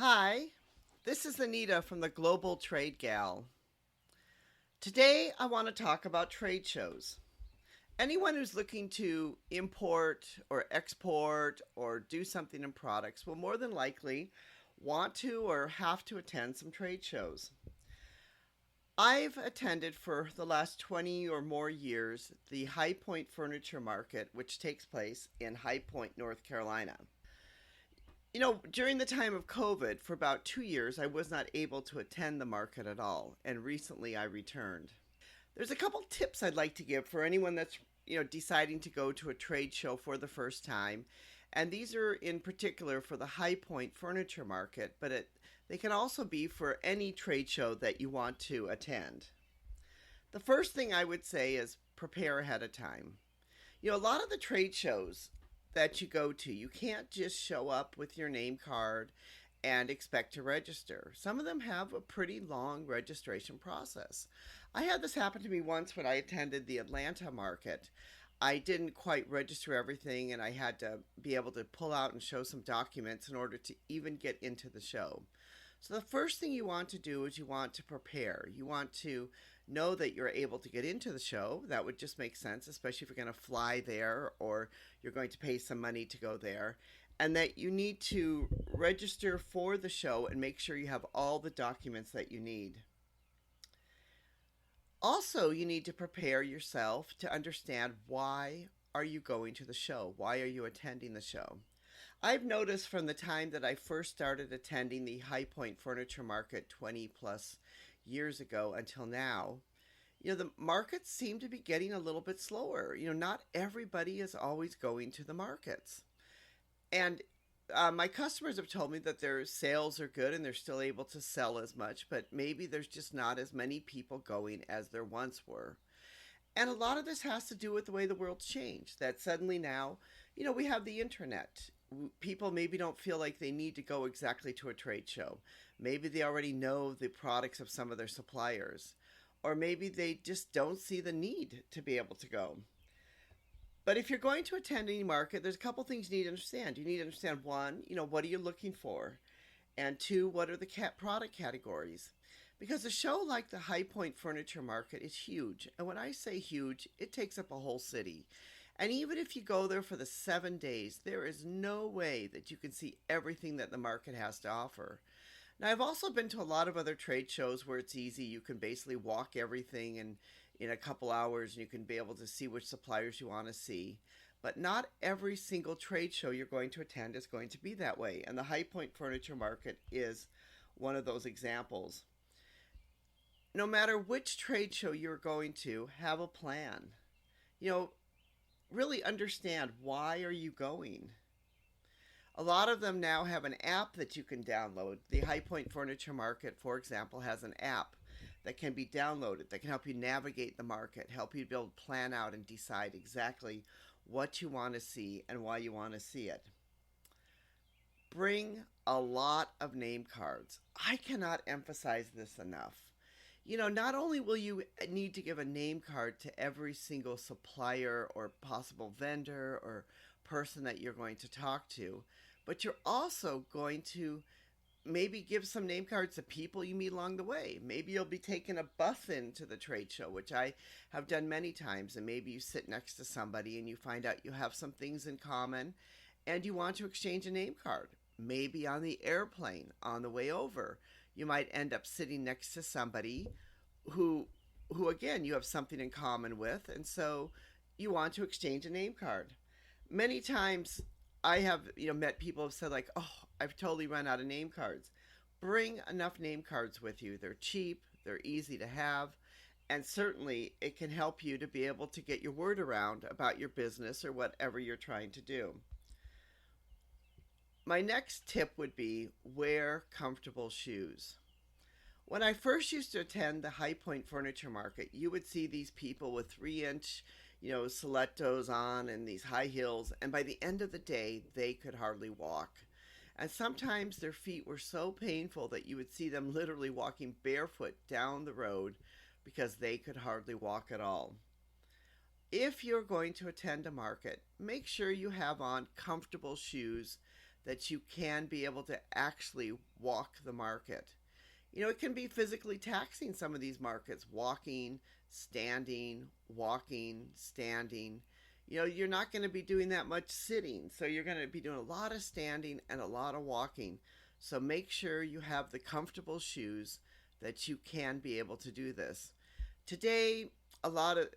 Hi, this is Anita from the Global Trade Gal. Today I want to talk about trade shows. Anyone who's looking to import or export or do something in products will more than likely want to or have to attend some trade shows. I've attended for the last 20 or more years the High Point Furniture Market, which takes place in High Point, North Carolina. During the time of COVID, for about 2 years, I was not able to attend the market at all, and recently I returned. There's a couple tips I'd like to give for anyone that's deciding to go to a trade show for the first time, and these are in particular for the High Point Furniture Market, but they can also be for any trade show that you want to attend. The first thing I would say is prepare ahead of time. A lot of the trade shows that you go to, you can't just show up with your name card and expect to register. Some of them have a pretty long registration process. I had this happen to me once when I attended the Atlanta market. I didn't quite register everything and I had to be able to pull out and show some documents in order to even get into the show. So the first thing you want to do is you want to prepare. You want to know that you're able to get into the show. That would just make sense, especially if you're going to fly there or you're going to pay some money to go there. And that you need to register for the show and make sure you have all the documents that you need. Also, you need to prepare yourself to understand why are you going to the show? Why are you attending the show? I've noticed from the time that I first started attending the High Point Furniture Market 20 plus years ago until now, the markets seem to be getting a little bit slower. Not everybody is always going to the markets. And my customers have told me that their sales are good and they're still able to sell as much, but maybe there's just not as many people going as there once were. And a lot of this has to do with the way the world's changed. That suddenly now, we have the internet. People maybe don't feel like they need to go exactly to a trade show. Maybe they already know the products of some of their suppliers. Or maybe they just don't see the need to be able to go. But if you're going to attend any market, there's a couple things you need to understand. You need to understand one, what are you looking for? And two, what are the product categories? Because a show like the High Point Furniture Market is huge. And when I say huge, it takes up a whole city. And even if you go there for the 7 days, there is no way that you can see everything that the market has to offer. Now, I've also been to a lot of other trade shows where it's easy. You can basically walk everything in a couple hours and you can be able to see which suppliers you want to see. But not every single trade show you're going to attend is going to be that way. And the High Point Furniture Market is one of those examples. No matter which trade show you're going to, have a plan. You know, really understand why are you going. A lot of them now have an app that you can download. The High Point Furniture Market, for example, has an app that can be downloaded that can help you navigate the market, help you build, plan out, and decide exactly what you want to see and why you want to see it. Bring a lot of name cards. I cannot emphasize this enough. Not only will you need to give a name card to every single supplier or possible vendor or person that you're going to talk to, but you're also going to maybe give some name cards to people you meet along the way. Maybe you'll be taking a bus into the trade show, which I have done many times, and maybe you sit next to somebody and you find out you have some things in common and you want to exchange a name card. Maybe on the airplane on the way over, you might end up sitting next to somebody who again you have something in common with, and so you want to exchange a name card. Many times I have met people who have said like, "Oh, I've totally run out of name cards." Bring enough name cards with you. They're cheap, they're easy to have, and certainly it can help you to be able to get your word around about your business or whatever you're trying to do. My next tip would be wear comfortable shoes. When I first used to attend the High Point Furniture Market, you would see these people with 3-inch, stilettos on and these high heels, and by the end of the day, they could hardly walk. And sometimes their feet were so painful that you would see them literally walking barefoot down the road because they could hardly walk at all. If you're going to attend a market, make sure you have on comfortable shoes that you can be able to actually walk the market. It can be physically taxing some of these markets, walking, standing. You're not going to be doing that much sitting, so you're going to be doing a lot of standing and a lot of walking. So make sure you have the comfortable shoes that you can be able to do this. Today,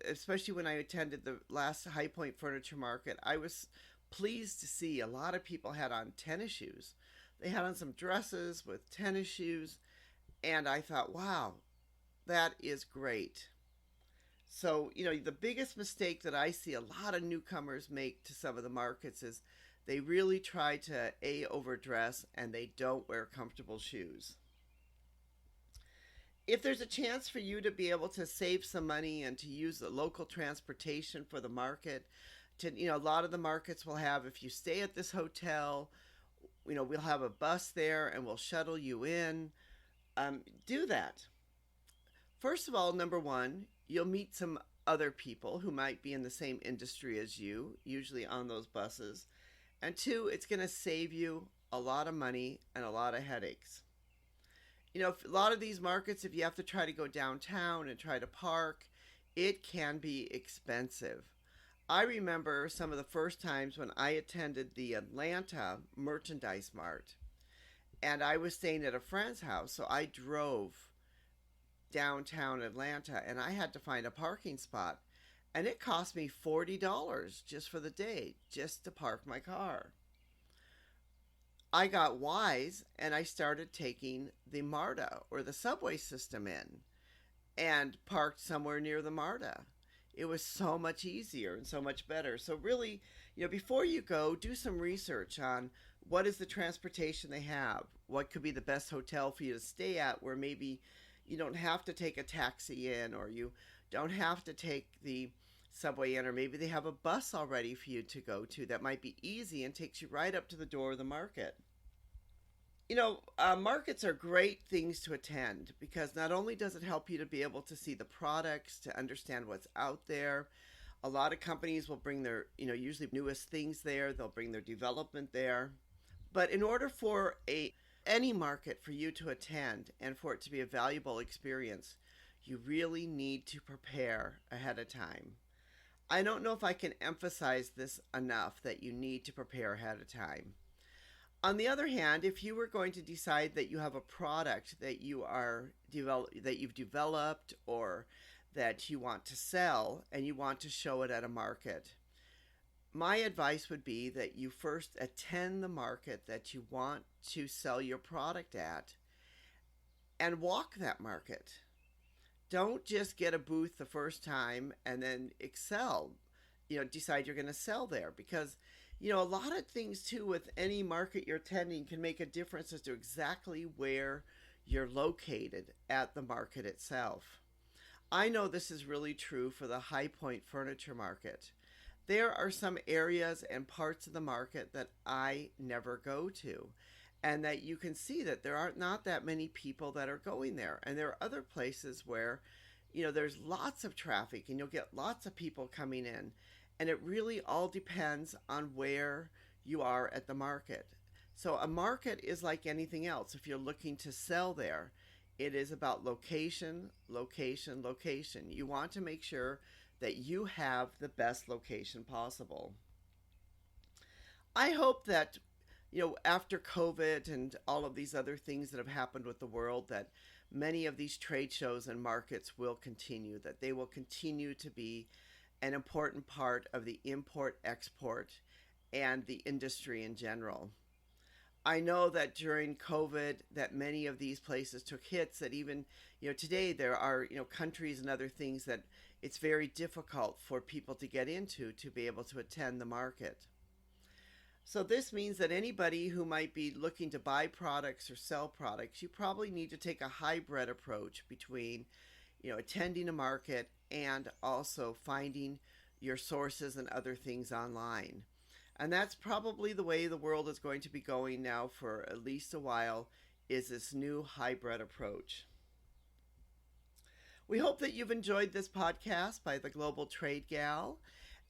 especially when I attended the last High Point Furniture Market, I was pleased to see a lot of people had on tennis shoes. They had on some dresses with tennis shoes, and I thought, wow, that is great. So, the biggest mistake that I see a lot of newcomers make to some of the markets is they really try to overdress and they don't wear comfortable shoes. If there's a chance for you to be able to save some money and to use the local transportation for the market, a lot of the markets will have, if you stay at this hotel, we'll have a bus there and we'll shuttle you in. Do that. First of all, number one, you'll meet some other people who might be in the same industry as you, usually on those buses. And two, it's going to save you a lot of money and a lot of headaches. A lot of these markets, if you have to try to go downtown and try to park, it can be expensive. I remember some of the first times when I attended the Atlanta Merchandise Mart, and I was staying at a friend's house, so I drove downtown Atlanta and I had to find a parking spot, and it cost me $40 just for the day, just to park my car. I got wise and I started taking the MARTA or the subway system in and parked somewhere near the MARTA. It was so much easier and so much better. So really, before you go, do some research on what is the transportation they have, what could be the best hotel for you to stay at where maybe you don't have to take a taxi in, or you don't have to take the subway in, or maybe they have a bus already for you to go to that might be easy and takes you right up to the door of the market. Markets are great things to attend because not only does it help you to be able to see the products, to understand what's out there. A lot of companies will bring their, usually newest things there. They'll bring their development there. But in order for any market for you to attend and for it to be a valuable experience, you really need to prepare ahead of time. I don't know if I can emphasize this enough, that you need to prepare ahead of time. On the other hand, if you were going to decide that you have a product that you've developed or that you want to sell and you want to show it at a market, my advice would be that you first attend the market that you want to sell your product at and walk that market. Don't just get a booth the first time and then decide you're going to sell there, because a lot of things too with any market you're attending can make a difference as to exactly where you're located at the market itself. I know this is really true for the High Point Furniture Market. There are some areas and parts of the market that I never go to, and that you can see that there are not that many people that are going there. And there are other places where, there's lots of traffic and you'll get lots of people coming in. And it really all depends on where you are at the market. So a market is like anything else. If you're looking to sell there, it is about location, location, location. You want to make sure that you have the best location possible. I hope that, after COVID and all of these other things that have happened with the world, that many of these trade shows and markets will continue, that they will continue to be an important part of the import-export and the industry in general. I know that during COVID that many of these places took hits, that even, today there are, countries and other things that it's very difficult for people to get into to be able to attend the market. So this means that anybody who might be looking to buy products or sell products, you probably need to take a hybrid approach between, attending a market and also finding your sources and other things online. And that's probably the way the world is going to be going now for at least a while, is this new hybrid approach. We hope that you've enjoyed this podcast by the Global Trade Gal,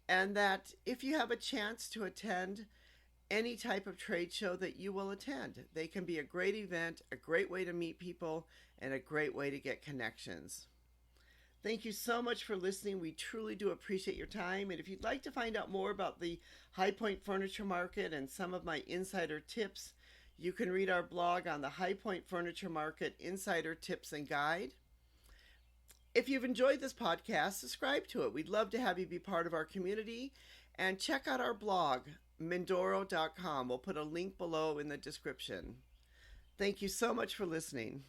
and that if you have a chance to attend any type of trade show that you will attend. They can be a great event, a great way to meet people, and a great way to get connections. Thank you so much for listening. We truly do appreciate your time. And if you'd like to find out more about the High Point Furniture Market and some of my insider tips, you can read our blog on the High Point Furniture Market Insider Tips and Guide. If you've enjoyed this podcast, subscribe to it. We'd love to have you be part of our community. And check out our blog, Mindoro.com. We'll put a link below in the description. Thank you so much for listening.